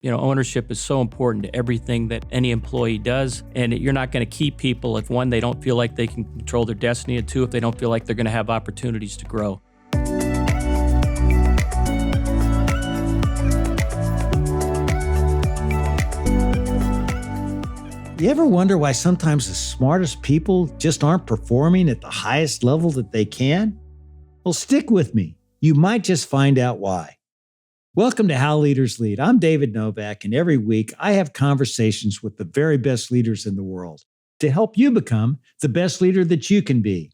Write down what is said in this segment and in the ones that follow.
Ownership is so important to everything that any employee does. And you're not going to keep people if, one, they don't feel like they can control their destiny, and two, if they don't feel like they're going to have opportunities to grow. You ever wonder why sometimes the smartest people just aren't performing at the highest level that they can? Well, stick with me. You might just find out why. Welcome to How Leaders Lead. I'm David Novak, and every week I have conversations with the very best leaders in the world to help you become the best leader that you can be.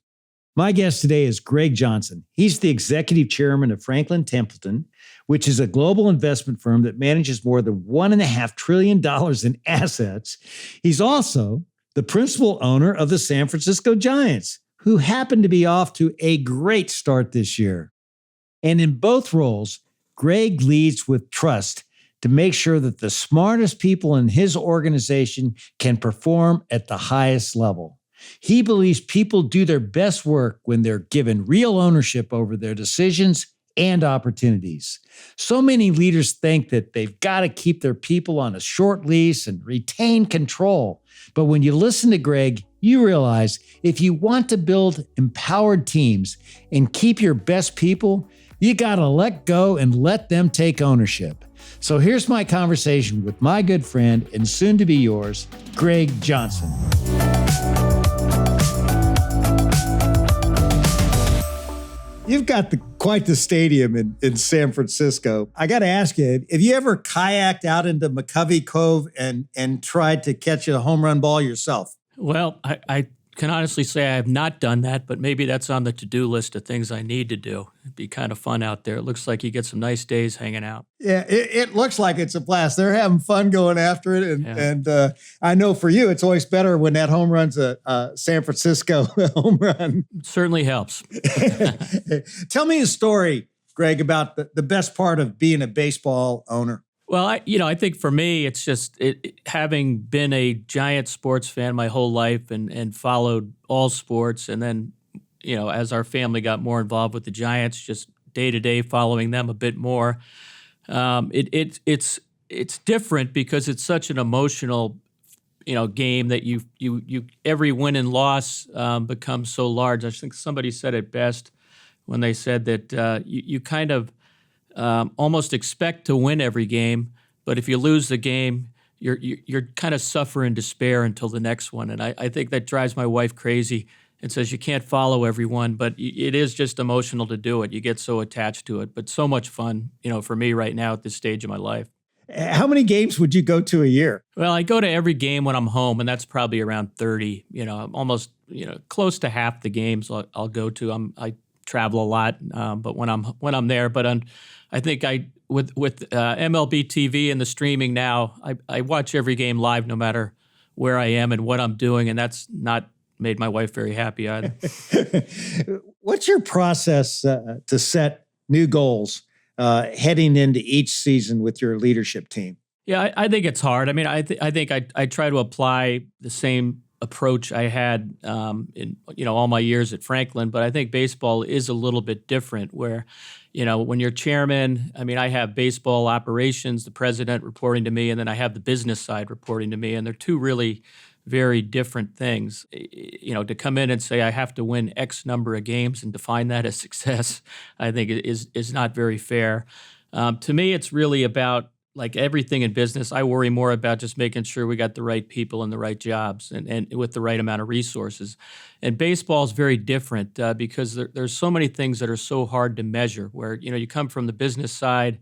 My guest today is Greg Johnson. He's the executive chairman of Franklin Templeton, which is a global investment firm that manages more than $1.5 trillion in assets. He's also the principal owner of the San Francisco Giants, who happen to be off to a great start this year. And in both roles, Greg leads with trust to make sure that the smartest people in his organization can perform at the highest level. He believes people do their best work when they're given real ownership over their decisions and opportunities. So many leaders think that they've got to keep their people on a short leash and retain control. But when you listen to Greg, you realize if you want to build empowered teams and keep your best people, you got to let go and let them take ownership. So here's my conversation with my good friend and soon to be yours, Greg Johnson. You've got quite the stadium in San Francisco. I got to ask you, have you ever kayaked out into McCovey Cove and tried to catch a home run ball yourself? Well, I can honestly say I have not done that, but maybe that's on the to-do list of things I need to do. It'd be kind of fun out there. It looks like you get some nice days hanging out. Yeah, it looks like it's a blast. They're having fun going after it. And I know for you, it's always better when that home run's a San Francisco home run. It certainly helps. Tell me a story, Greg, about the best part of being a baseball owner. Well, I think for me, it's just having been a Giant sports fan my whole life and followed all sports. And then, as our family got more involved with the Giants, just day to day following them a bit more. It's different because it's such an emotional, game that you every win and loss becomes so large. I think somebody said it best when they said that you kind of almost expect to win every game, but if you lose the game, you're kind of suffer in despair until the next one. And I think that drives my wife crazy and says you can't follow everyone, but it is just emotional to do it. You get so attached to it, but so much fun, for me right now at this stage of my life. How many games would you go to a year? Well, I go to every game when I'm home, and that's probably around 30. Almost close to half the games I'll go to. I travel a lot, but when I'm there, I think with MLB TV and the streaming now, I watch every game live no matter where I am and what I'm doing, and that's not made my wife very happy either. What's your process to set new goals heading into each season with your leadership team? Yeah, I think it's hard. I mean, I think I try to apply the same approach I had in all my years at Franklin, but I think baseball is a little bit different where, when you're chairman, I have baseball operations, the president reporting to me, and then I have the business side reporting to me, and they're two really very different things. To come in and say I have to win X number of games and define that as success, I think is not very fair. To me, it's really about, like everything in business, I worry more about just making sure we got the right people in the right jobs and with the right amount of resources. And baseball is very different because there's so many things that are so hard to measure where, you come from the business side,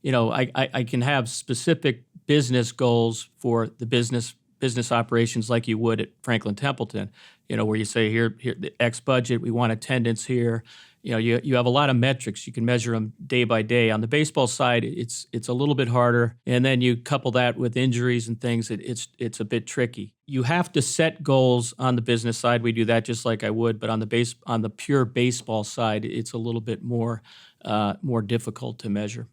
I can have specific business goals for the business operations like you would at Franklin Templeton, where you say here the X budget, we want attendance here. You have a lot of metrics. You can measure them day by day. On the baseball side, it's a little bit harder. And then you couple that with injuries and things, it's a bit tricky. You have to set goals on the business side. We do that just like I would, but on the pure baseball side, it's a little bit more difficult to measure.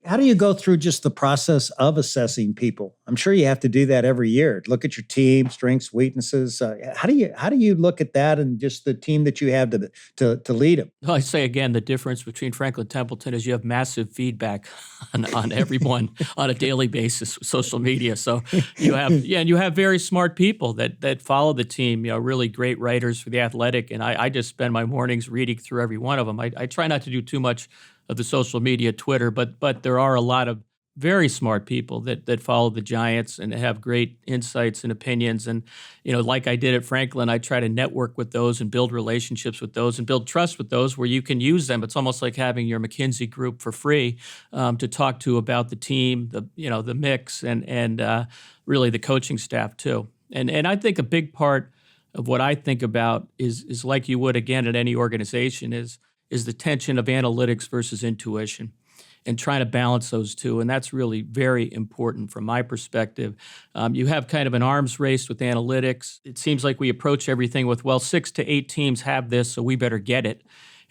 How do you go through just the process of assessing people? I'm sure you have to do that every year. Look at your team, strengths, weaknesses. How do you look at that and just the team that you have to lead them? Well, I say again, the difference between Franklin Templeton is you have massive feedback on everyone on a daily basis with social media. So and you have very smart people that follow the team, really great writers for The Athletic. And I just spend my mornings reading through every one of them. I try not to do too much of the social media, Twitter, but there are a lot of very smart people that follow the Giants and have great insights and opinions. And, like I did at Franklin, I try to network with those and build relationships with those and build trust with those where you can use them. It's almost like having your McKinsey group for free to talk to about the team, the mix, and really the coaching staff too. And I think a big part of what I think about is like you would again at any organization is the tension of analytics versus intuition and trying to balance those two. And that's really very important from my perspective. You have kind of an arms race with analytics. It seems like we approach everything with, 6 to 8 teams have this, so we better get it.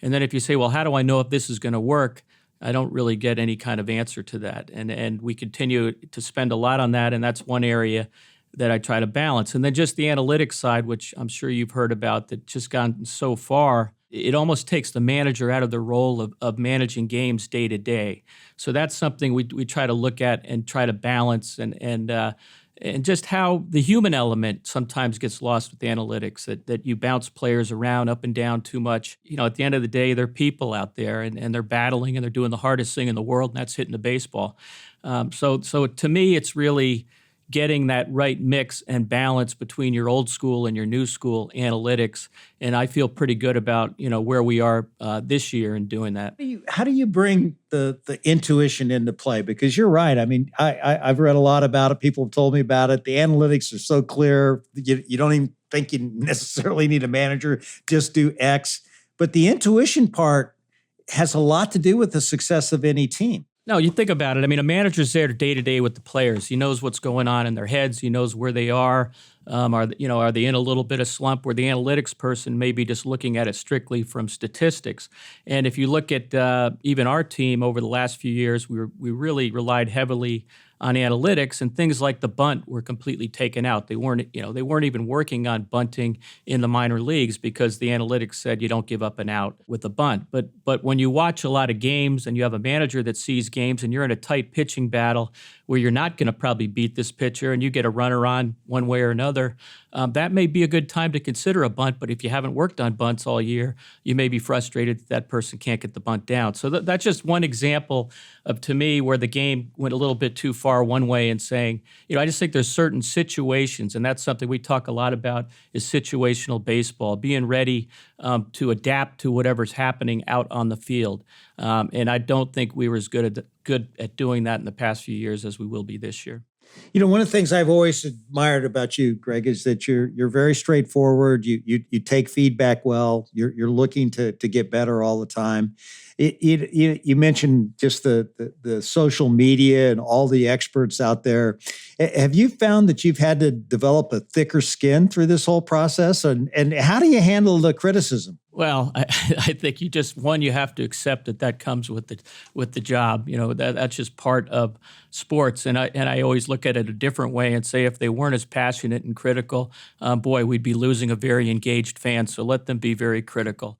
And then if you say, well, how do I know if this is going to work? I don't really get any kind of answer to that. And we continue to spend a lot on that, and that's one area that I try to balance. And then just the analytics side, which I'm sure you've heard about, that just gone so far, it almost takes the manager out of the role of managing games day to day. So that's something we try to look at and try to balance, and just how the human element sometimes gets lost with the analytics, that you bounce players around up and down too much. At the end of the day, they're people out there, and they're battling, and they're doing the hardest thing in the world, and that's hitting the baseball. So to me, it's really getting that right mix and balance between your old school and your new school analytics. And I feel pretty good about, where we are this year in doing that. How do you bring the intuition into play? Because you're right. I mean, I've read a lot about it. People have told me about it. The analytics are so clear. You don't even think you necessarily need a manager. Just do X. But the intuition part has a lot to do with the success of any team. No, you think about it. I mean, a manager's there day to day with the players. He knows what's going on in their heads. He knows where they are. Are they in a little bit of slump? Where the analytics person may be just looking at it strictly from statistics. And if you look at even our team over the last few years, we really relied heavily on analytics, and things like the bunt were completely taken out. They weren't even working on bunting in the minor leagues because the analytics said you don't give up an out with a bunt. But when you watch a lot of games and you have a manager that sees games and you're in a tight pitching battle where you're not going to probably beat this pitcher and you get a runner on one way or another, that may be a good time to consider a bunt. But if you haven't worked on bunts all year, you may be frustrated that person can't get the bunt down. So that's just one example of, to me, where the game went a little bit too far one way, and saying, I just think there's certain situations, and that's something we talk a lot about, is situational baseball, being ready to adapt to whatever's happening out on the field. And I don't think we were as good at doing that in the past few years as we will be this year. One of the things I've always admired about you, Greg, is that you're very straightforward. You take feedback well. You're looking to get better all the time. You mentioned just the social media and all the experts out there. Have you found that you've had to develop a thicker skin through this whole process? And how do you handle the criticism? Well, I think you have to accept that comes with the job. That's just part of sports. And I always look at it a different way and say, if they weren't as passionate and critical, we'd be losing a very engaged fan. So let them be very critical.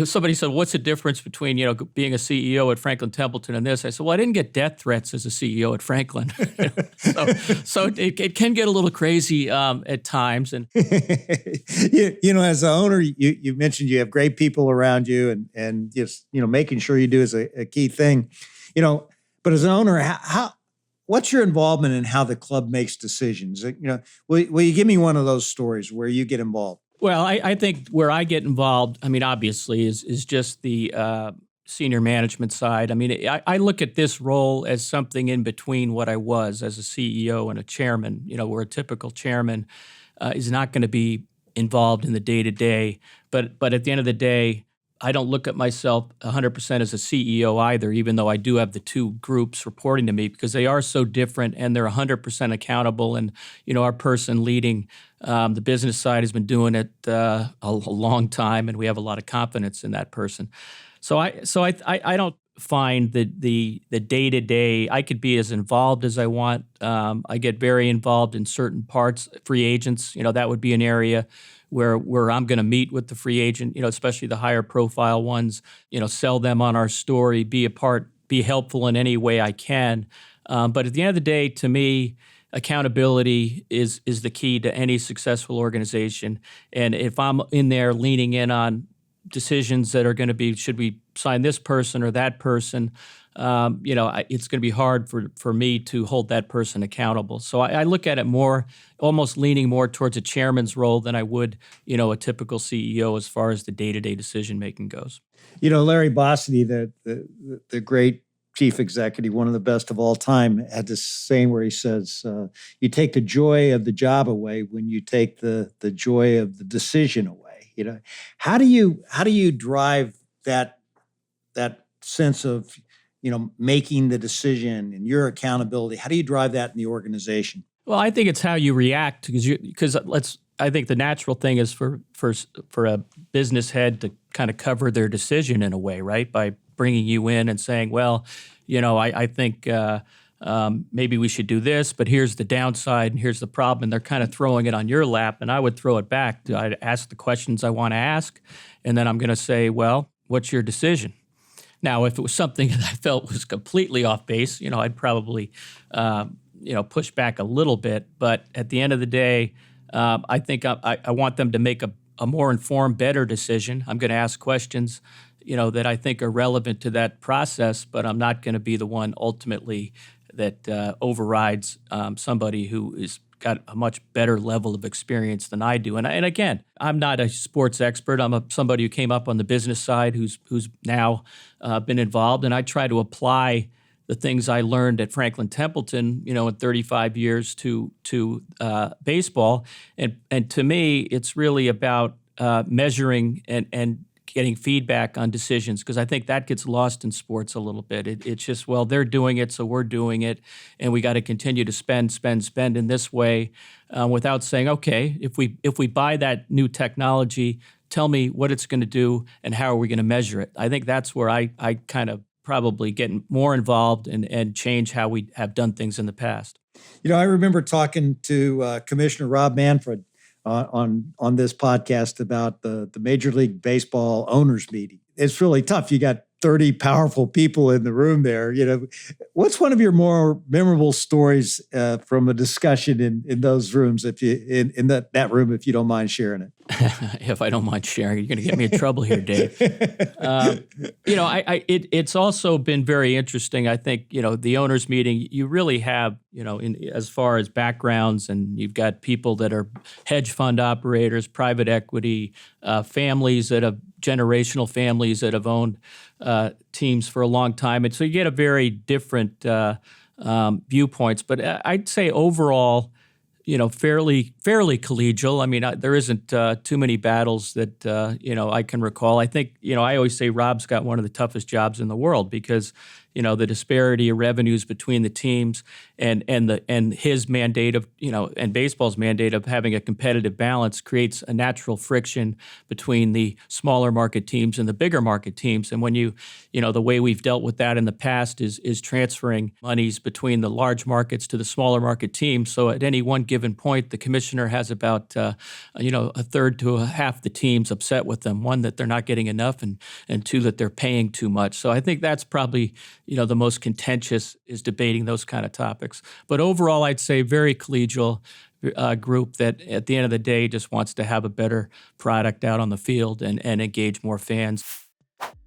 Somebody said, what's the difference between, being a CEO at Franklin Templeton and this? I said, well, I didn't get death threats as a CEO at Franklin. So it can get a little crazy at times. And as an owner, you mentioned you have great people around you, and just, making sure you do is a key thing. But as an owner, what's your involvement in how the club makes decisions? Will you give me one of those stories where you get involved? Well, I think where I get involved, obviously, is just the senior management side. I look at this role as something in between what I was as a CEO and a chairman, where a typical chairman is not going to be involved in the day-to-day. But at the end of the day, I don't look at myself 100% as a CEO either, even though I do have the two groups reporting to me, because they are so different and they're 100% accountable. And, our person leading the business side has been doing it a long time, and we have a lot of confidence in that person. So I don't find the day-to-day. I could be as involved as I want. I get very involved in certain parts. Free agents, that would be an area where I'm going to meet with the free agent, especially the higher profile ones, sell them on our story, be helpful in any way I can. But at the end of the day, to me, accountability is the key to any successful organization. And if I'm in there leaning in on decisions that are going to be, should we sign this person or that person, it's going to be hard for me to hold that person accountable. So I look at it more, almost leaning more towards a chairman's role than I would, a typical CEO as far as the day-to-day decision-making goes. Larry Bossidy, the great chief executive, one of the best of all time, had this saying where he says, you take the joy of the job away when you take the joy of the decision away. How do you drive that sense of, making the decision and your accountability? How do you drive that in the organization? Well, I think it's how you react, because I think the natural thing is for a business head to kind of cover their decision in a way, right? By bringing you in and saying, well, I think maybe we should do this, but here's the downside and here's the problem. And they're kind of throwing it on your lap, and I would throw it back. I'd ask the questions I want to ask, and then I'm going to say, well, what's your decision? Now, if it was something that I felt was completely off base, I'd probably, push back a little bit. But at the end of the day, I think I want them to make a more informed, better decision. I'm going to ask questions, that I think are relevant to that process, but I'm not going to be the one ultimately that overrides somebody who is got a much better level of experience than I do. And again, I'm not a sports expert. I'm somebody who came up on the business side who's now been involved, and I try to apply the things I learned at Franklin Templeton, in 35 years to baseball. And to me, it's really about measuring and getting feedback on decisions, because I think that gets lost in sports a little bit. It's just, well, they're doing it, so we're doing it, and we got to continue to spend in this way without saying, okay, if we buy that new technology, tell me what it's going to do and how are we going to measure it. I think that's where I kind of probably get more involved and change how we have done things in the past. I remember talking to Commissioner Rob Manfred on this podcast about the Major League Baseball Owners Meeting. It's really tough. You got 30 powerful people in the room there. What's one of your more memorable stories from a discussion in those rooms, if you in that room, if you don't mind sharing it? If I don't mind sharing, you're going to get me in trouble here, Dave. It's also been very interesting. I think, the owners meeting, you really have, as far as backgrounds, and you've got people that are hedge fund operators, private equity, generational families that have owned teams for a long time. And so you get a very different viewpoints. But I'd say overall, fairly collegial. I mean, there isn't too many battles that, I can recall. I think, I always say Rob's got one of the toughest jobs in the world, because, the disparity of revenues between the teams and his mandate of, and baseball's mandate of having a competitive balance creates a natural friction between the smaller market teams and the bigger market teams. And when the way we've dealt with that in the past is transferring monies between the large markets to the smaller market teams. So at any one given point, the commissioner has about, a third to a half the teams upset with them. One, that they're not getting enough, and two, that they're paying too much. So I think that's probably, the most contentious, is debating those kind of topics. But overall, I'd say very collegial group that at the end of the day just wants to have a better product out on the field and engage more fans.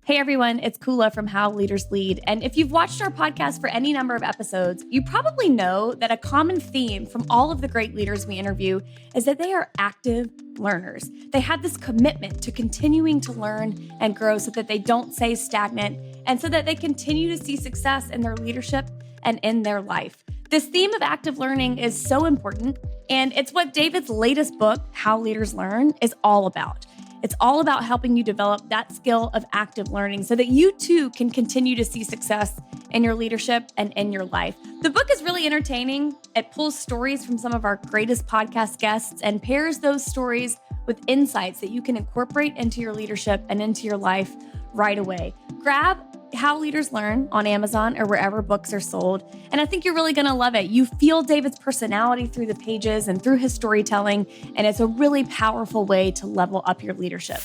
Hey everyone, it's Kula from How Leaders Lead. And if you've watched our podcast for any number of episodes, you probably know that a common theme from all of the great leaders we interview is that they are active learners. They have this commitment to continuing to learn and grow so that they don't stay stagnant, and so that they continue to see success in their leadership and in their life. This theme of active learning is so important, and it's what David's latest book, How Leaders Learn, is all about. It's all about helping you develop that skill of active learning so that you too can continue to see success in your leadership and in your life. The book is really entertaining. It pulls stories from some of our greatest podcast guests and pairs those stories with insights that you can incorporate into your leadership and into your life right away. Grab How Leaders Learn on Amazon or wherever books are sold. And I think you're really going to love it. You feel David's personality through the pages and through his storytelling, and it's a really powerful way to level up your leadership.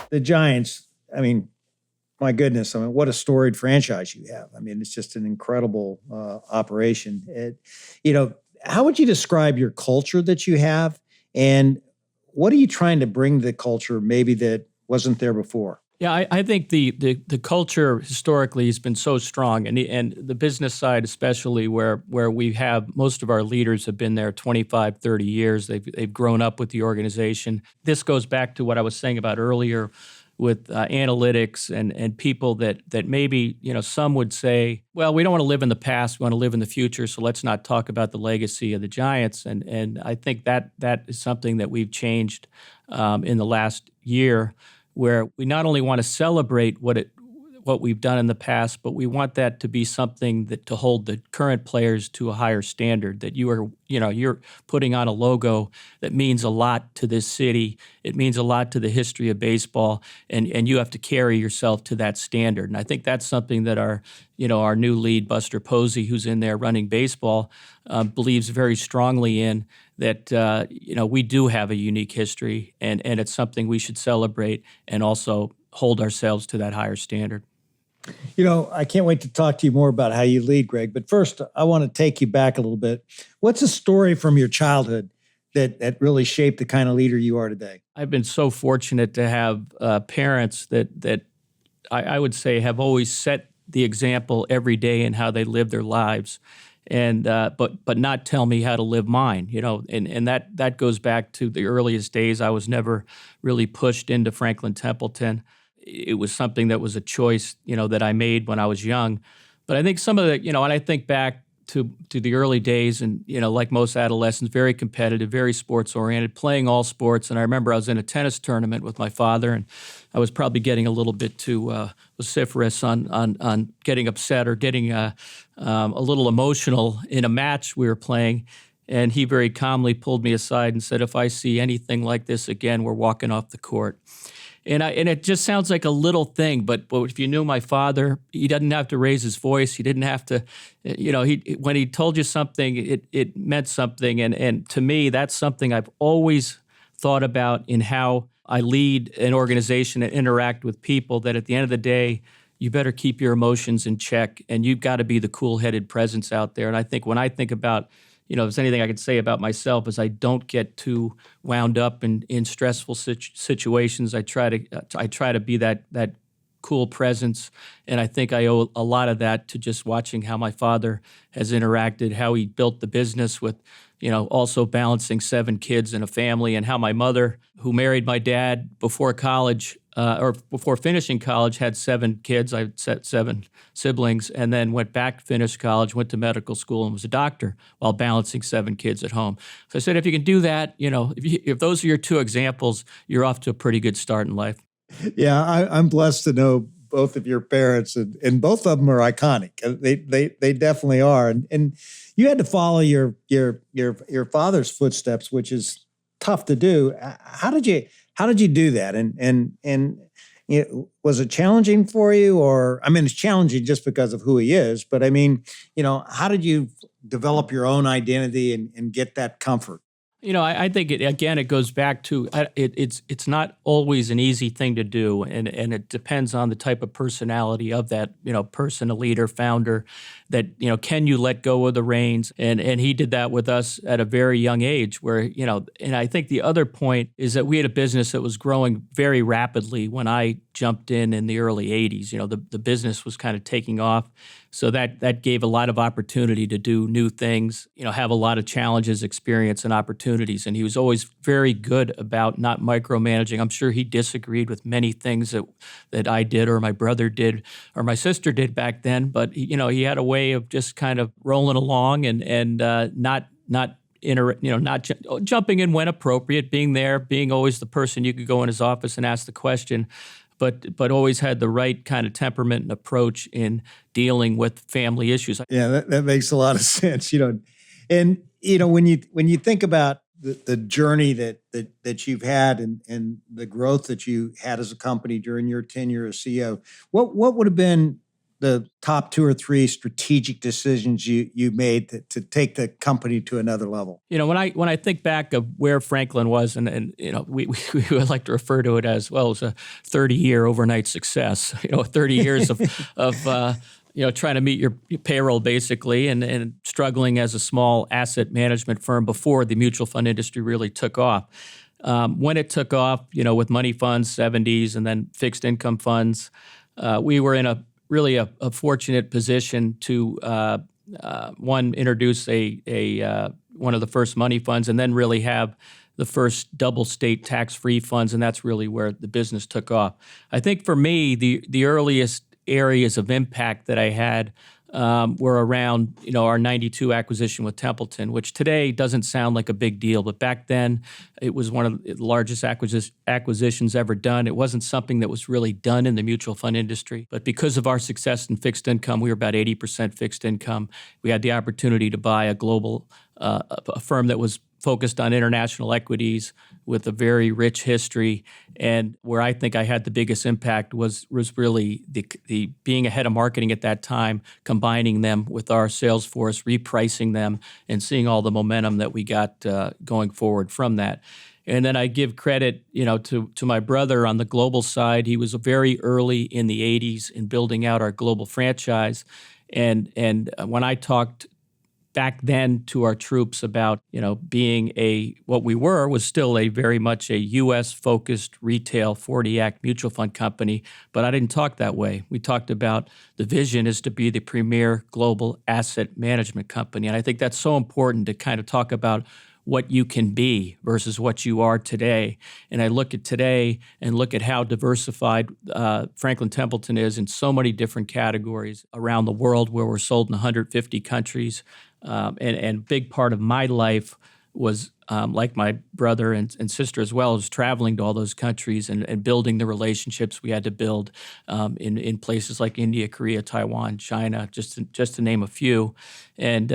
The Giants, I mean, my goodness, I mean, what a storied franchise you have. I mean, it's just an incredible operation. How would you describe your culture that you have, and what are you trying to bring to the culture maybe that wasn't there before? Yeah, I think the culture historically has been so strong, and the business side especially, where we have most of our leaders have been there 25, 30 years. They've grown up with the organization. This goes back to what I was saying about earlier with analytics and people that maybe, some would say, well, we don't want to live in the past, we want to live in the future, so let's not talk about the legacy of the Giants. And I think that is something that we've changed in the last year, where we not only want to celebrate what we've done in the past, but we want that to be something that to hold the current players to a higher standard, that you're putting on a logo that means a lot to this city. It means a lot to the history of baseball, and you have to carry yourself to that standard. And I think that's something that our new lead, Buster Posey, who's in there running baseball, believes very strongly in, that we do have a unique history, and it's something we should celebrate and also hold ourselves to that higher standard. I can't wait to talk to you more about how you lead, Greg. But first, I want to take you back a little bit. What's a story from your childhood that really shaped the kind of leader you are today? I've been so fortunate to have parents that I would say have always set the example every day in how they live their lives, and but not tell me how to live mine. And that goes back to the earliest days. I was never really pushed into Franklin Templeton. It was something that was a choice, that I made when I was young. But I think some of the, and I think back to the early days, and, like most adolescents, very competitive, very sports-oriented, playing all sports. And I remember I was in a tennis tournament with my father, and I was probably getting a little bit too vociferous on getting upset or getting a little emotional in a match we were playing. And he very calmly pulled me aside and said, "If I see anything like this again, we're walking off the court." And it just sounds like a little thing, but if you knew my father, he didn't have to raise his voice. He didn't have to, when he told you something, it meant something. And to me, that's something I've always thought about in how I lead an organization and interact with people, that at the end of the day, you better keep your emotions in check, and you've got to be the cool-headed presence out there. And I think when I think about, if there's anything I could say about myself, is I don't get too wound up in stressful situations. I try to be that cool presence, and I think I owe a lot of that to just watching how my father has interacted, how he built the business with, also balancing 7 kids in a family, and how my mother, who married my dad before college, or before finishing college, had 7 kids. I had 7 siblings, and then went back to finish college, went to medical school, and was a doctor while balancing 7 kids at home. So I said, if you can do that, if those are your 2 examples, you're off to a pretty good start in life. Yeah, I'm blessed to know both of your parents, and both of them are iconic. They definitely are, and you had to follow your father's footsteps, which is tough to do. How did you do that? And was it challenging for you? Or, I mean, it's challenging just because of who he is, but I mean, how did you develop your own identity and get that comfort? I think it goes back to it's not always an easy thing to do, and it depends on the type of personality of that person, a leader, founder. That can you let go of the reins? And he did that with us at a very young age. Where and I think the other point is that we had a business that was growing very rapidly when I jumped in the early '80s. The business was kind of taking off. So that gave a lot of opportunity to do new things, have a lot of challenges, experience, and opportunities. And he was always very good about not micromanaging. I'm sure he disagreed with many things that I did, or my brother did, or my sister did back then. But he had a way of just kind of rolling along and not jumping in when appropriate, being there, being always the person you could go in his office and ask the question. But always had the right kind of temperament and approach in dealing with family issues. Yeah, that makes a lot of sense. And when you think about the journey that you've had and the growth that you had as a company during your tenure as CEO, what would have been the top 2 or 3 strategic decisions you made to take the company to another level? When I think back of where Franklin was, and we would like to refer to it as, well, it was a 30-year overnight success. 30 years of trying to meet your payroll basically, and struggling as a small asset management firm before the mutual fund industry really took off. When it took off, with money funds, 70s, and then fixed income funds, we were in a fortunate position to one, introduce one of the first money funds, and then really have the first double state tax-free funds, and that's really where the business took off. I think for me, the earliest areas of impact that I had were around, our 92 acquisition with Templeton, which today doesn't sound like a big deal, but back then it was one of the largest acquisitions ever done. It wasn't something that was really done in the mutual fund industry, but because of our success in fixed income, we were about 80% fixed income. We had the opportunity to buy a global a firm that was focused on international equities with a very rich history. And where I think I had the biggest impact was really the being ahead of marketing at that time, combining them with our sales force, repricing them, and seeing all the momentum that we got going forward from that. And then I give credit, to my brother on the global side. He was very early in the 80s in building out our global franchise. And when I talked back then to our troops about, being what we were was still a very much a U.S.-focused retail 40 Act mutual fund company, but I didn't talk that way. We talked about the vision is to be the premier global asset management company. And I think that's so important to kind of talk about what you can be versus what you are today. And I look at today and look at how diversified Franklin Templeton is in so many different categories around the world, where we're sold in 150 countries. And a big part of my life was, like my brother and sister as well, is traveling to all those countries and building the relationships we had to build in places like India, Korea, Taiwan, China, just to name a few. And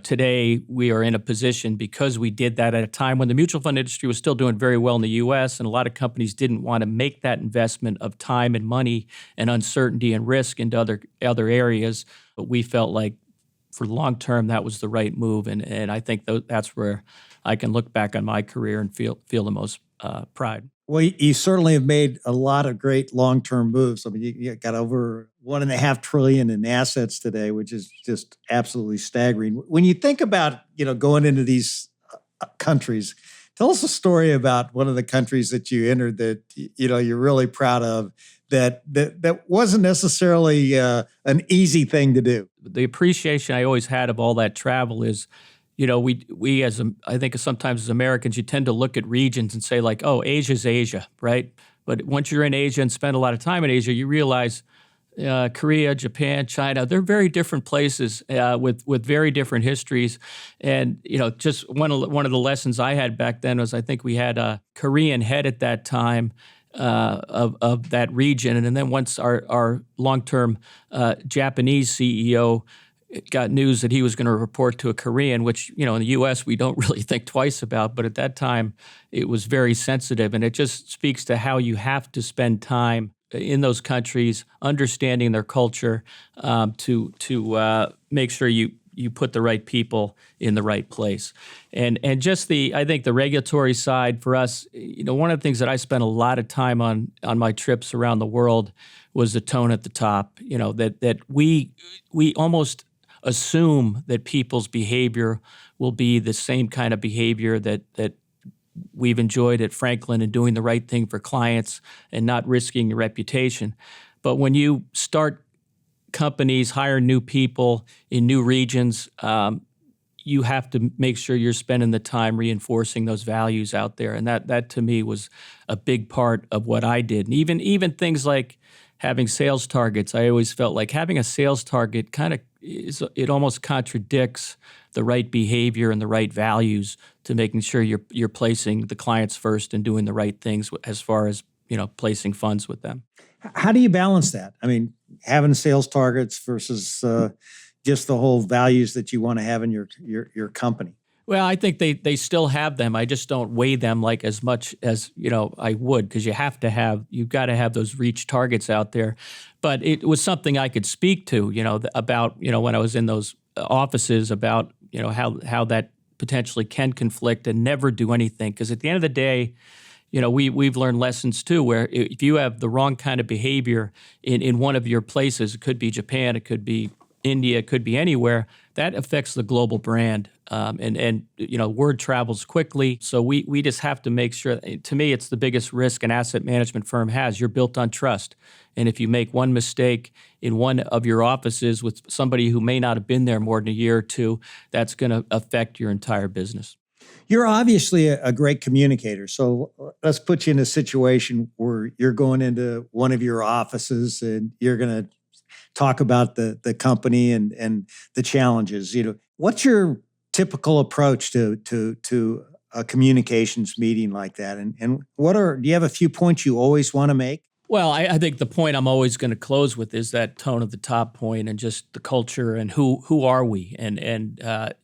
today we are in a position, because we did that at a time when the mutual fund industry was still doing very well in the U.S., and a lot of companies didn't want to make that investment of time and money and uncertainty and risk into other areas. But we felt like, for long term, that was the right move, and I think that's where I can look back on my career and feel the most pride. Well, you certainly have made a lot of great long-term moves. I mean, you got over $1.5 trillion in assets today, which is just absolutely staggering. When you think about, going into these countries, tell us a story about one of the countries that you entered that, you're really proud of, that wasn't necessarily an easy thing to do. The appreciation I always had of all that travel is, we I think sometimes as Americans, you tend to look at regions and say like, oh, Asia's Asia, right? But once you're in Asia and spend a lot of time in Asia, you realize Korea, Japan, China, they're very different places with very different histories. And, just one of the lessons I had back then was, I think we had a Korean head at that time of that region. And then once our long-term Japanese CEO got news that he was going to report to a Korean, which, in the U.S. we don't really think twice about, but at that time it was very sensitive. And it just speaks to how you have to spend time in those countries, understanding their culture, to make sure you put the right people in the right place. And just I think the regulatory side for us, one of the things that I spent a lot of time on my trips around the world was the tone at the top. That we almost assume that people's behavior will be the same kind of behavior that we've enjoyed at Franklin, and doing the right thing for clients and not risking your reputation. But when you start companies, hire new people in new regions, you have to make sure you're spending the time reinforcing those values out there. And that to me was a big part of what I did. And even things like having sales targets, I always felt like having a sales target it almost contradicts the right behavior and the right values to making sure you're placing the clients first and doing the right things as far as, placing funds with them. How do you balance that? I mean, having sales targets versus just the whole values that you want to have in your company. Well, I think they still have them. I just don't weigh them like as much as, I would, because you've got to have those reach targets out there. But it was something I could speak to, about, when I was in those offices about, how that potentially can conflict and never do anything. Because at the end of the day, we've learned lessons too, where if you have the wrong kind of behavior in one of your places, it could be Japan, it could be India, it could be anywhere, that affects the global brand. And word travels quickly. So we just have to make sure, to me, it's the biggest risk an asset management firm has. You're built on trust. And if you make one mistake in one of your offices with somebody who may not have been there more than a year or two, that's going to affect your entire business. You're obviously a great communicator. So let's put you in a situation where you're going into one of your offices and you're going to talk about the company and the challenges. What's your typical approach to a communications meeting like that? And do you have a few points you always want to make? Well, I think the point I'm always going to close with is that tone of the top point and just the culture and who are we? And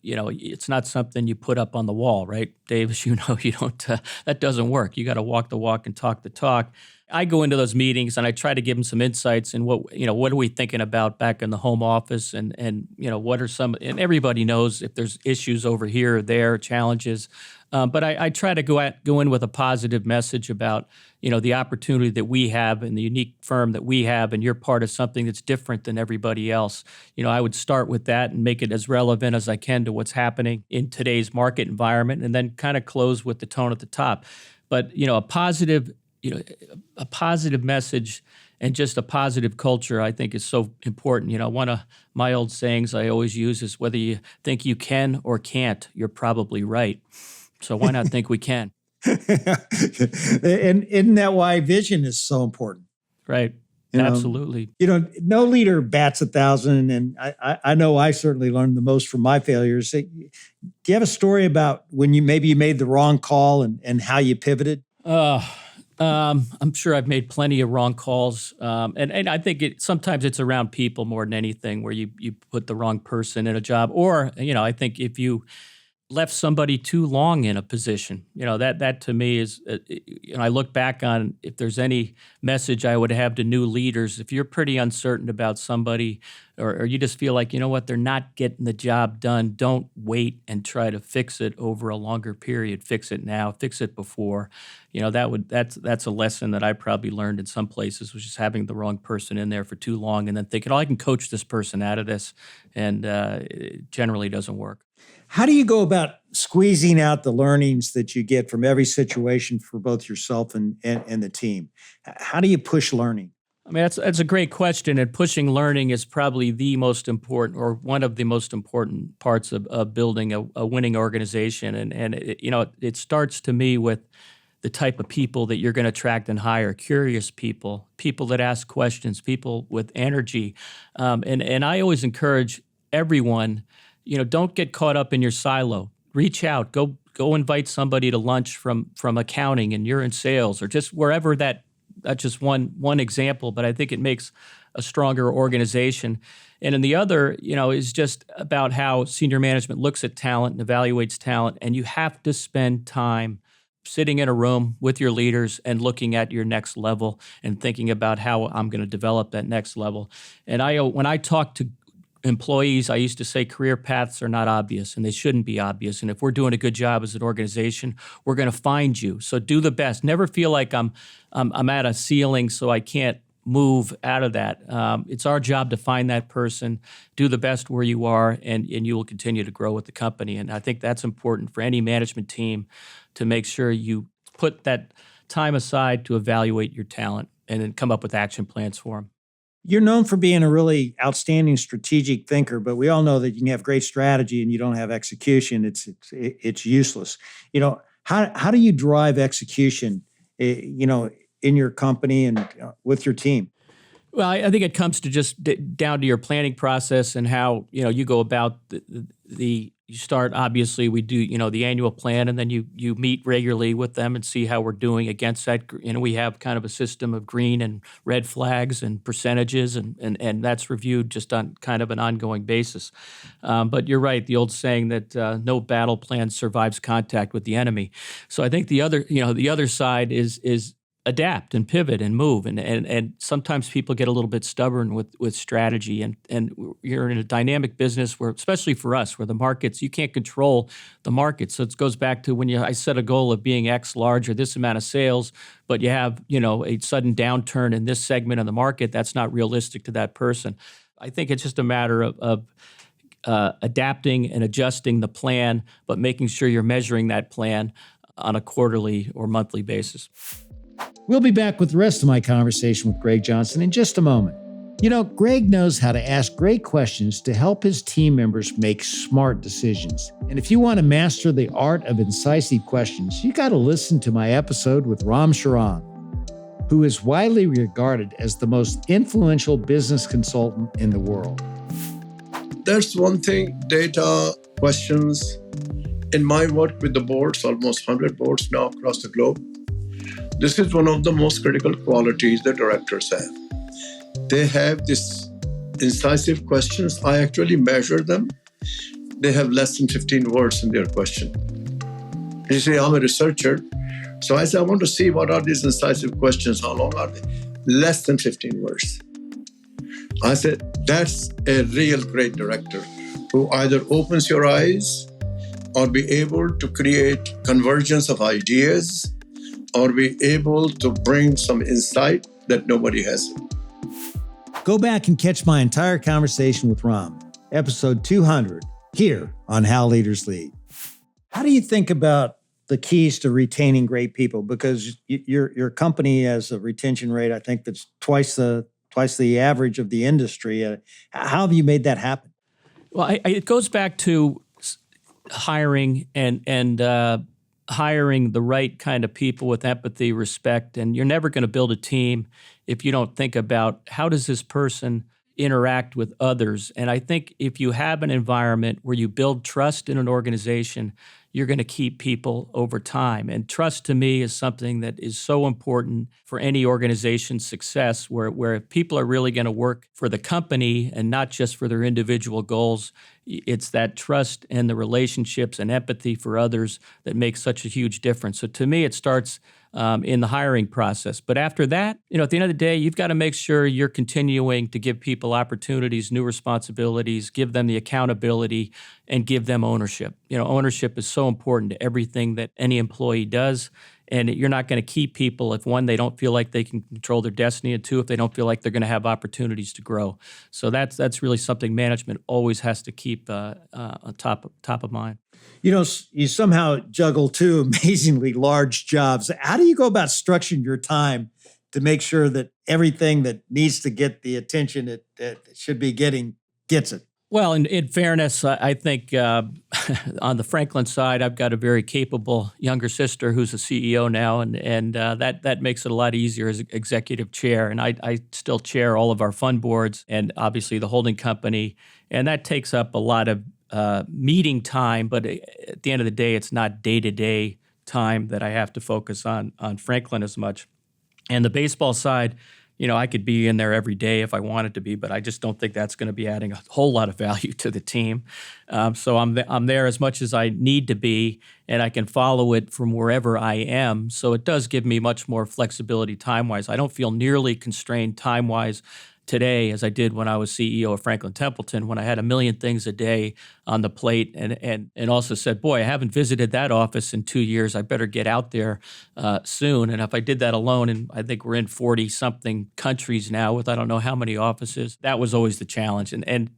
it's not something you put up on the wall, right, Dave? As you know, you don't. That doesn't work. You got to walk the walk and talk the talk. I go into those meetings and I try to give them some insights and what are we thinking about back in the home office and what are some, and everybody knows if there's issues over here or there, challenges. But I try to go in with a positive message about, the opportunity that we have and the unique firm that we have, and you're part of something that's different than everybody else. I would start with that and make it as relevant as I can to what's happening in today's market environment, and then kind of close with the tone at the top. But, a positive message and just a positive culture, I think, is so important. One of my old sayings I always use is, whether you think you can or can't, you're probably right. So why not think we can? And isn't that why vision is so important? Right. Absolutely. No leader bats 1,000, and I know I certainly learned the most from my failures. Do you have a story about when you made the wrong call and how you pivoted? I'm sure I've made plenty of wrong calls, and I think sometimes it's around people more than anything, where you put the wrong person in a job, or I think if you left somebody too long in a position, that to me is, I look back on, if there's any message I would have to new leaders, if you're pretty uncertain about somebody, or you just feel like, they're not getting the job done, don't wait and try to fix it over a longer period. Fix it now, fix it before. That's a lesson that I probably learned in some places, was just having the wrong person in there for too long and then thinking, I can coach this person out of this, and it generally doesn't work. How do you go about squeezing out the learnings that you get from every situation for both yourself and the team? How do you push learning? I mean, that's a great question, and pushing learning is probably the most important, or one of the most important parts of building a winning organization. And it starts to me with the type of people that you're going to attract and hire: curious people that ask questions, people with energy. And I always encourage everyone, don't get caught up in your silo. Reach out, go invite somebody to lunch from accounting, and you're in sales, or just wherever that's just one example, but I think it makes a stronger organization. And then the other, is just about how senior management looks at talent and evaluates talent, and you have to spend time sitting in a room with your leaders and looking at your next level and thinking about how I'm going to develop that next level. And when I talk to employees, I used to say career paths are not obvious, and they shouldn't be obvious. And if we're doing a good job as an organization, we're going to find you. So do the best. Never feel like I'm at a ceiling, so I can't move out of that. It's our job to find that person, do the best where you are, and you will continue to grow with the company. And I think that's important for any management team, to make sure you put that time aside to evaluate your talent and then come up with action plans for them. You're known for being a really outstanding strategic thinker, but we all know that you can have great strategy and you don't have execution. It's useless. How do you drive execution, in your company and with your team? Well, I think it comes to just down to your planning process and how you go about the You start, obviously, we do, the annual plan, and then you meet regularly with them and see how we're doing against that. We have kind of a system of green and red flags and percentages, and that's reviewed just on kind of an ongoing basis. But you're right, the old saying that no battle plan survives contact with the enemy. So I think the other side is adapt and pivot and move. And sometimes people get a little bit stubborn with strategy. And you're in a dynamic business where, especially for us, where the markets, you can't control the market. So it goes back to when I set a goal of being X large or this amount of sales, but you have, a sudden downturn in this segment of the market, that's not realistic to that person. I think it's just a matter of adapting and adjusting the plan, but making sure you're measuring that plan on a quarterly or monthly basis. We'll be back with the rest of my conversation with Greg Johnson in just a moment. Greg knows how to ask great questions to help his team members make smart decisions. And if you want to master the art of incisive questions, you got to listen to my episode with Ram Charan, who is widely regarded as the most influential business consultant in the world. That's one thing, data, questions. In my work with the boards, almost 100 boards now across the globe, this is one of the most critical qualities that directors have. They have these incisive questions. I actually measure them. They have less than 15 words in their question. You see, I'm a researcher. So I said, I want to see what are these incisive questions. How long are they? Less than 15 words. I said, that's a real great director who either opens your eyes or be able to create convergence of ideas or be able to bring some insight that nobody has. Go back and catch my entire conversation with Ram, episode 200, here on How Leaders Lead. How do you think about the keys to retaining great people? Because your company has a retention rate, I think, that's twice the average of the industry. How have you made that happen? Well, it goes back to hiring and hiring the right kind of people with empathy, respect, and you're never going to build a team if you don't think about how does this person interact with others. And I think if you have an environment where you build trust in an organization, you're going to keep people over time. And trust to me is something that is so important for any organization's success, where people are really going to work for the company and not just for their individual goals. It's that trust and the relationships and empathy for others that makes such a huge difference. So to me, it starts in the hiring process. But after that, at the end of the day, you've got to make sure you're continuing to give people opportunities, new responsibilities, give them the accountability, and give them ownership. Ownership is so important to everything that any employee does. And you're not going to keep people if, one, they don't feel like they can control their destiny, and two, if they don't feel like they're going to have opportunities to grow. So that's really something management always has to keep on top of mind. You somehow juggle two amazingly large jobs. How do you go about structuring your time to make sure that everything that needs to get the attention it should be getting gets it? Well, in fairness, I think on the Franklin side, I've got a very capable younger sister who's a CEO now, and that makes it a lot easier as executive chair. And I still chair all of our fund boards and obviously the holding company, and that takes up a lot of meeting time. But at the end of the day, it's not day-to-day time that I have to focus on Franklin as much. And the baseball side, I could be in there every day if I wanted to be, but I just don't think that's going to be adding a whole lot of value to the team. So I'm there as much as I need to be, and I can follow it from wherever I am. So it does give me much more flexibility time-wise. I don't feel nearly constrained time-wise today as I did when I was CEO of Franklin Templeton, when I had a million things a day on the plate and also said, boy, I haven't visited that office in 2 years. I better get out there soon. And if I did that alone, and I think we're in 40-something countries now with I don't know how many offices, that was always the challenge. And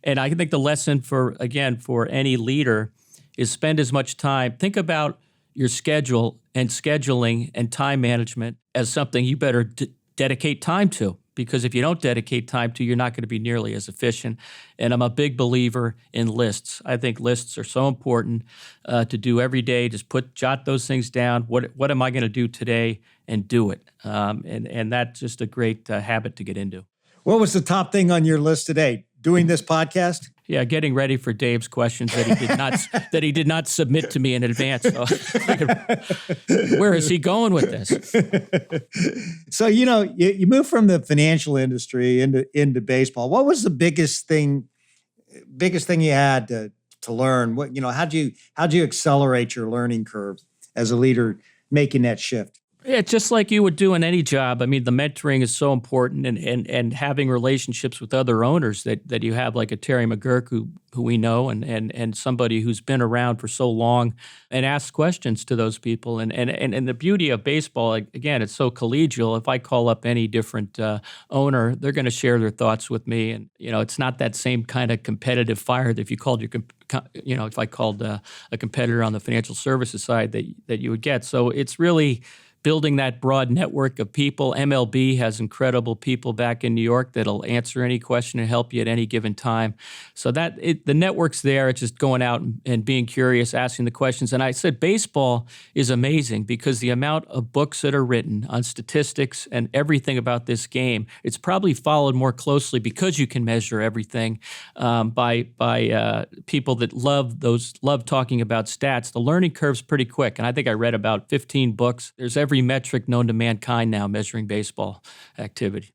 I think the lesson for any leader is spend as much time, think about your schedule and scheduling and time management as something you better dedicate time to. Because if you don't dedicate time to, you're not going to be nearly as efficient. And I'm a big believer in lists. I think lists are so important to do every day. Just jot those things down. What am I going to do today, and do it. And that's just a great habit to get into. What was the top thing on your list today? Doing this podcast? Yeah, getting ready for Dave's questions that he did not submit to me in advance. So, where is he going with this? So, you moved from the financial industry into baseball. What was the biggest thing you had to learn? What, how'd you accelerate your learning curve as a leader making that shift? Yeah, just like you would do in any job. I mean, the mentoring is so important, and having relationships with other owners that you have, like a Terry McGurk who we know, and somebody who's been around for so long, and ask questions to those people. And the beauty of baseball, again, it's so collegial. If I call up any different owner, they're going to share their thoughts with me, and it's not that same kind of competitive fire that if you called if I called a competitor on the financial services side that you would get. So it's really building that broad network of people. MLB has incredible people back in New York that'll answer any question and help you at any given time. So the network's there. It's just going out and being curious, asking the questions. And I said baseball is amazing because the amount of books that are written on statistics and everything about this game, it's probably followed more closely because you can measure everything by people that love talking about stats. The learning curve's pretty quick. And I think I read about 15 books. There's every metric known to mankind now measuring baseball activity.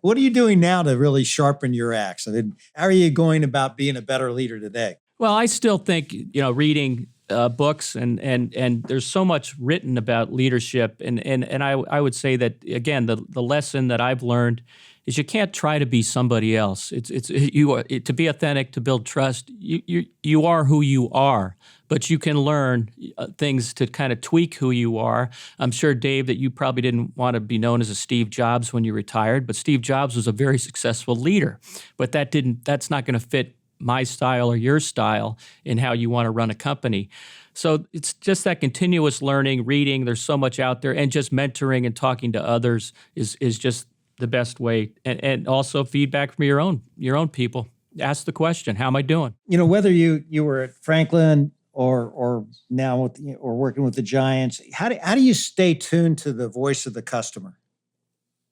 What are you doing now to really sharpen your axe? I mean, how are you going about being a better leader today? Well, I still think, reading books and there's so much written about leadership. And I would say that, again, the lesson that I've learned is you can't try to be somebody else. To be authentic, to build trust. You are who you are, but you can learn things to kind of tweak who you are. I'm sure, Dave, that you probably didn't want to be known as a Steve Jobs when you retired, but Steve Jobs was a very successful leader. But that's not going to fit my style or your style in how you want to run a company. So it's just that continuous learning, reading. There's so much out there, and just mentoring and talking to others is just the best way, and also feedback from your own people. Ask the question, how am I doing? Whether you were at Franklin or now or working with the Giants, how do you stay tuned to the voice of the customer,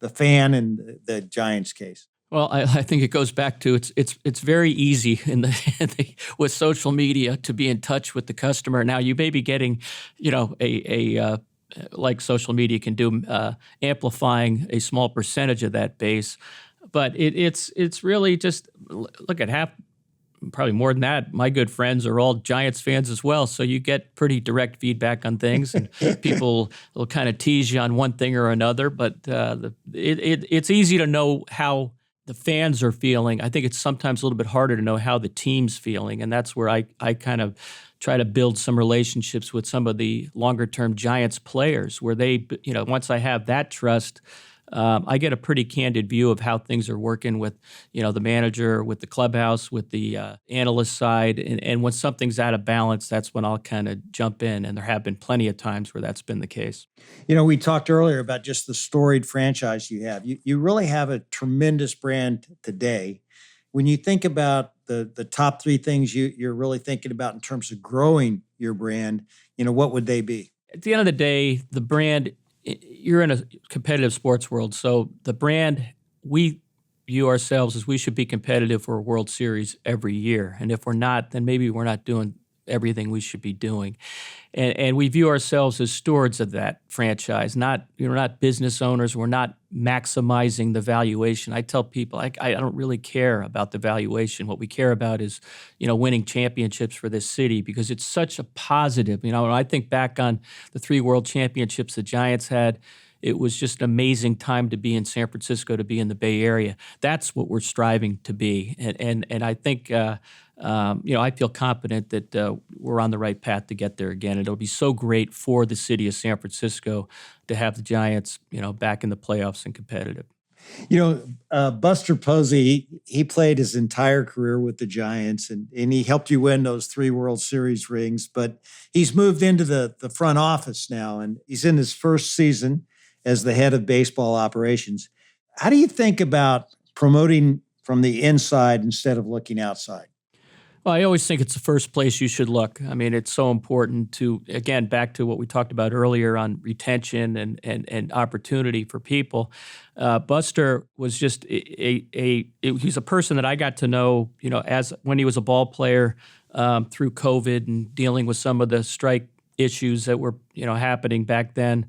the fan in the Giants case? Well, I think it goes back to it's very easy with social media to be in touch with the customer. Now you may be getting, like social media can do, amplifying a small percentage of that base. But it's really just, look at half, probably more than that. My good friends are all Giants fans as well. So you get pretty direct feedback on things, and people will kind of tease you on one thing or another. But it's easy to know how the fans are feeling. I think it's sometimes a little bit harder to know how the team's feeling. And that's where I kind of try to build some relationships with some of the longer-term Giants players where they, once I have that trust, I get a pretty candid view of how things are working with, the manager, with the clubhouse, with the analyst side. And when something's out of balance, that's when I'll kind of jump in. And there have been plenty of times where that's been the case. We talked earlier about just the storied franchise you have. You really have a tremendous brand today. When you think about the top three things you're really thinking about in terms of growing your brand, what would they be? At the end of the day, the brand, you're in a competitive sports world. So the brand, we view ourselves as we should be competitive for a World Series every year. And if we're not, then maybe we're not doing everything we should be doing. And we view ourselves as stewards of that franchise. We're not business owners. We're not maximizing the valuation. I tell people I don't really care about the valuation. What we care about is, winning championships for this city, because it's such a positive. When I think back on the 3 World Championships the Giants had, it was just an amazing time to be in San Francisco, to be in the Bay Area. That's what we're striving to be. And I think, I feel confident that we're on the right path to get there again. It'll be so great for the city of San Francisco to have the Giants, back in the playoffs and competitive. Buster Posey, he played his entire career with the Giants, and he helped you win those 3 World Series rings. But he's moved into the front office now, and he's in his first season as the head of baseball operations. How do you think about promoting from the inside instead of looking outside? Well, I always think it's the first place you should look. I mean, it's so important to, again, back to what we talked about earlier on retention and opportunity for people. Buster was just he's a person that I got to know, as when he was a ball player through COVID and dealing with some of the strike issues that were, happening back then.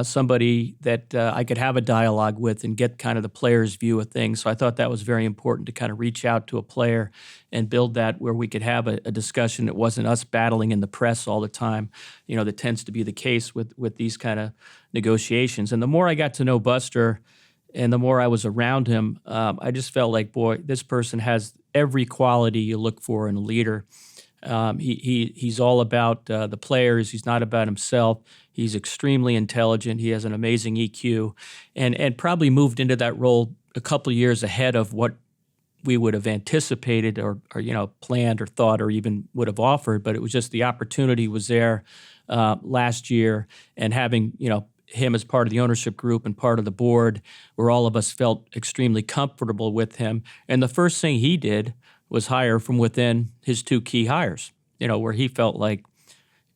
Somebody that I could have a dialogue with and get kind of the player's view of things. So I thought that was very important to kind of reach out to a player and build that where we could have a discussion that wasn't us battling in the press all the time, that tends to be the case with these kind of negotiations. And the more I got to know Buster and the more I was around him, I just felt like, boy, this person has every quality you look for in a leader. He's all about the players. He's not about himself. He's extremely intelligent. He has an amazing EQ, and probably moved into that role a couple of years ahead of what we would have anticipated or planned or thought or even would have offered. But it was just the opportunity was there last year, and having him as part of the ownership group and part of the board, where all of us felt extremely comfortable with him. And the first thing he did was hire from within his two key hires, where he felt like,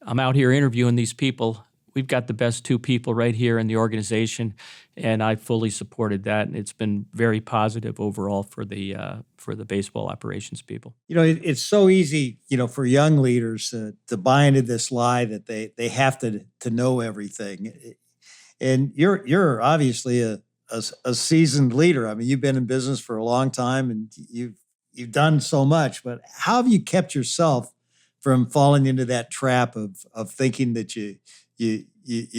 I'm out here interviewing these people. We've got the best two people right here in the organization, and I fully supported that. And it's been very positive overall for the baseball operations people. It's so easy, for young leaders to buy into this lie that they have to know everything. And you're obviously a seasoned leader. I mean, you've been in business for a long time, and you've done so much. But how have you kept yourself from falling into that trap of thinking that you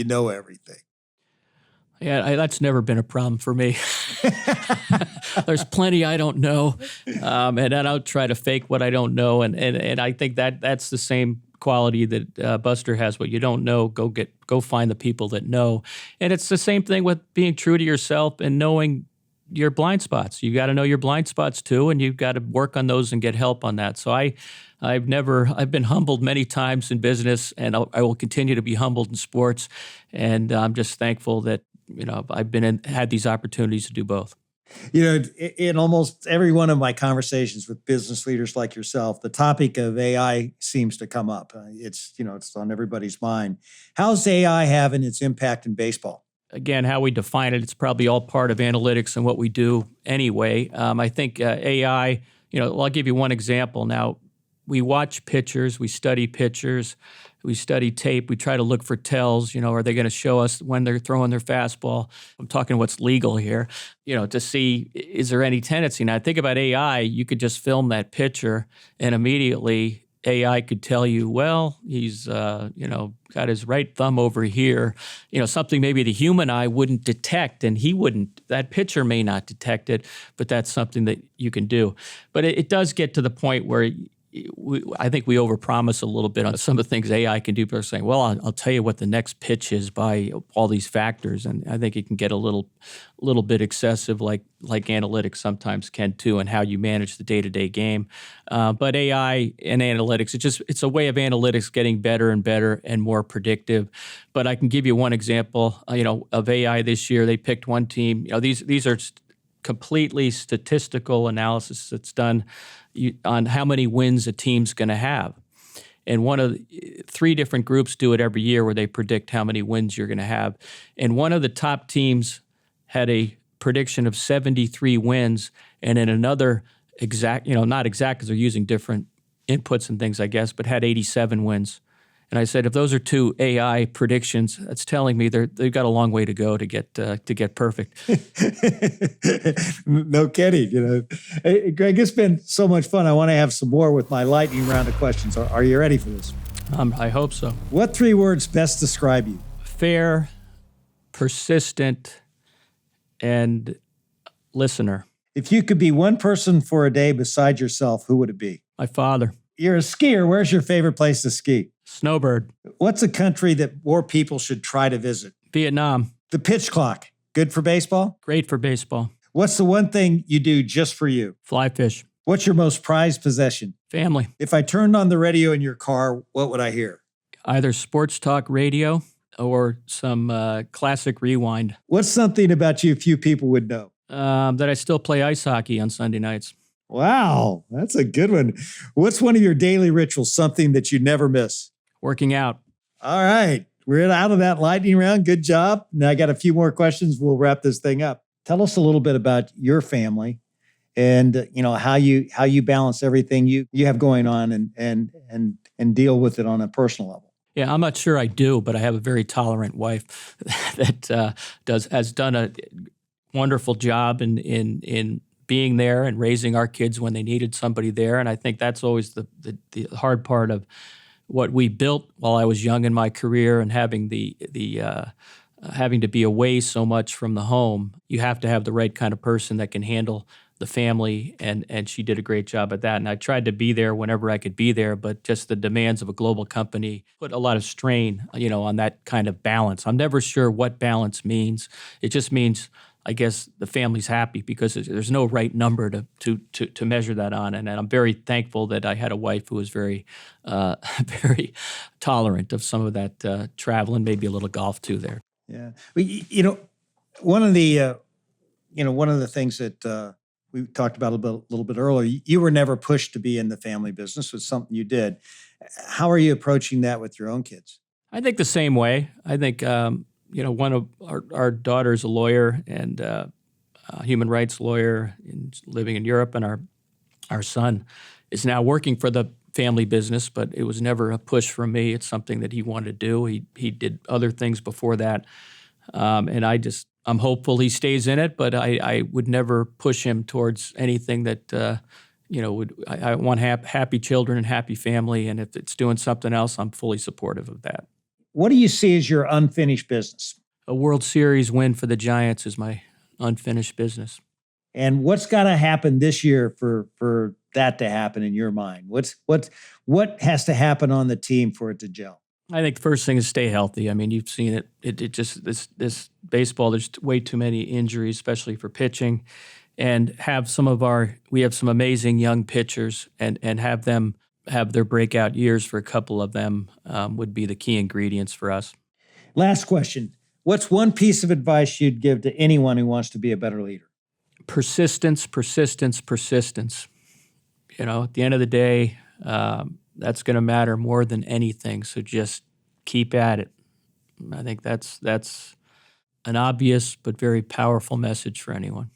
know everything? Yeah, that's never been a problem for me. There's plenty I don't know, and I don't try to fake what I don't know. And I think that's the same quality that Buster has. What you don't know, go find the people that know. And it's the same thing with being true to yourself and knowing your blind spots. You got to know your blind spots too, and you've got to work on those and get help on that. So I've been humbled many times in business, and I will continue to be humbled in sports. And I'm just thankful that I've had these opportunities to do both. In almost every one of my conversations with business leaders like yourself, the topic of AI seems to come up. It's on everybody's mind. How's AI having its impact in baseball? Again, how we define it, it's probably all part of analytics and what we do anyway. I think AI, I'll give you one example. Now, we watch pitchers, we study pitchers, we study tape, we try to look for tells, are they going to show us when they're throwing their fastball? I'm talking what's legal here, to see, is there any tendency? Now, I think about AI, you could just film that pitcher and immediately AI could tell you, well, he's, got his right thumb over here, something maybe the human eye wouldn't detect, and that pitcher may not detect it, but that's something that you can do. But it does get to the point where I think we overpromise a little bit on some of the things AI can do. People are saying, well, I'll tell you what the next pitch is by all these factors. And I think it can get a little bit excessive, like analytics sometimes can too, and how you manage the day-to-day game. But AI and analytics, it's a way of analytics getting better and better and more predictive. But I can give you one example, of AI this year. They picked one team. These are completely statistical analysis that's done on how many wins a team's going to have. And one of the 3 different groups do it every year where they predict how many wins you're going to have. And one of the top teams had a prediction of 73 wins, and in another exact, not exact because they're using different inputs and things, I guess, but had 87 wins. And I said, if those are 2 AI predictions, that's telling me they've got a long way to go to get perfect. No kidding. Hey, Greg, it's been so much fun. I want to have some more with my lightning round of questions. Are you ready for this? I hope so. What 3 words best describe you? Fair, persistent, and listener. If you could be one person for a day beside yourself, who would it be? My father. You're a skier. Where's your favorite place to ski? Snowbird. What's a country that more people should try to visit? Vietnam. The pitch clock. Good for baseball? Great for baseball. What's the one thing you do just for you? Fly fish. What's your most prized possession? Family. If I turned on the radio in your car, what would I hear? Either sports talk radio or some classic rewind. What's something about you few people would know? That I still play ice hockey on Sunday nights. Wow, that's a good one. What's one of your daily rituals, something that you never miss? Working out. All right. We're out of that lightning round. Good job. Now I got a few more questions. We'll wrap this thing up. Tell us a little bit about your family and how you balance everything you have going on and deal with it on a personal level. Yeah, I'm not sure I do, but I have a very tolerant wife that has done a wonderful job in being there and raising our kids when they needed somebody there. And I think that's always the hard part of what we built while I was young in my career and having having to be away so much from the home. You have to have the right kind of person that can handle the family, and she did a great job at that. And I tried to be there whenever I could be there, but just the demands of a global company put a lot of strain, on that kind of balance. I'm never sure what balance means. It just means, I guess, the family's happy because there's no right number to measure that on. And I'm very thankful that I had a wife who was very, very tolerant of some of that travel and maybe a little golf too there. Yeah, one of the things that we talked about a little bit earlier, you were never pushed to be in the family business. It was something you did. How are you approaching that with your own kids? I think the same way. I think one of our daughter's a lawyer and a human rights lawyer living in Europe, and our son is now working for the family business, but it was never a push from me. It's something that he wanted to do. He did other things before that, and I'm hopeful he stays in it, but I would never push him towards anything that I want happy children and happy family, and if it's doing something else, I'm fully supportive of that. What do you see as your unfinished business? A World Series win for the Giants is my unfinished business. And what's got to happen this year for that to happen in your mind? What has to happen on the team for it to gel? I think the first thing is stay healthy. I mean, you've seen it. It just this baseball. There's way too many injuries, especially for pitching, and we have some amazing young pitchers, and have them have their breakout years for a couple of them would be the key ingredients for us. Last question. What's one piece of advice you'd give to anyone who wants to be a better leader? Persistence, persistence, persistence. At the end of the day, that's going to matter more than anything. So just keep at it. I think that's an obvious but very powerful message for anyone.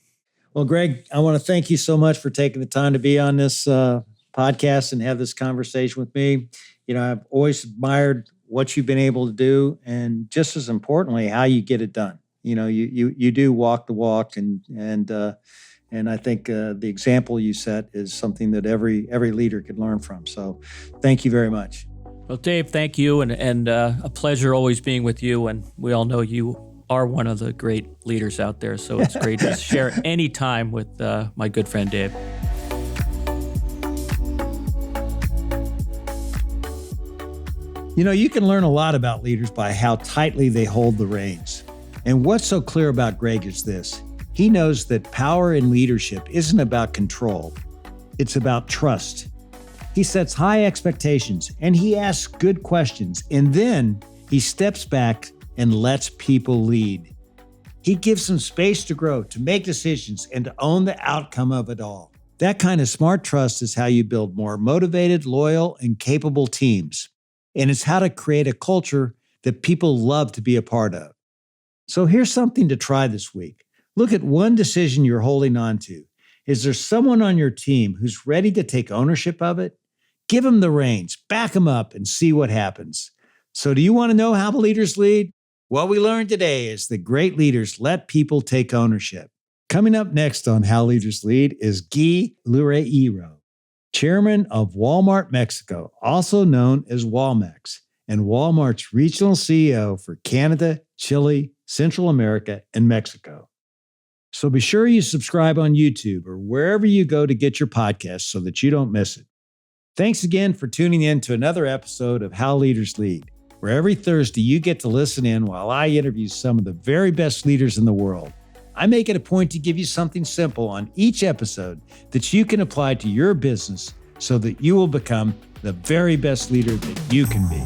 Well, Greg, I want to thank you so much for taking the time to be on this podcast and have this conversation with me. I've always admired what you've been able to do, and just as importantly, how you get it done. You do walk the walk, and I think the example you set is something that every leader could learn from. So, thank you very much. Well, Dave, thank you, and a pleasure always being with you. And we all know you are one of the great leaders out there, so it's great to share any time with my good friend Dave. You can learn a lot about leaders by how tightly they hold the reins. And what's so clear about Greg is this. He knows that power in leadership isn't about control. It's about trust. He sets high expectations and he asks good questions, and then he steps back and lets people lead. He gives them space to grow, to make decisions, and to own the outcome of it all. That kind of smart trust is how you build more motivated, loyal, and capable teams. And it's how to create a culture that people love to be a part of. So here's something to try this week. Look at one decision you're holding on to. Is there someone on your team who's ready to take ownership of it? Give them the reins, back them up, and see what happens. So do you want to know how the leaders lead? What we learned today is that great leaders let people take ownership. Coming up next on How Leaders Lead is Guy Loureiro, chairman of Walmart Mexico, also known as Walmex, and Walmart's regional CEO for Canada, Chile, Central America, and Mexico. So be sure you subscribe on YouTube or wherever you go to get your podcasts so that you don't miss it. Thanks again for tuning in to another episode of How Leaders Lead, where every Thursday you get to listen in while I interview some of the very best leaders in the world. I make it a point to give you something simple on each episode that you can apply to your business so that you will become the very best leader that you can be.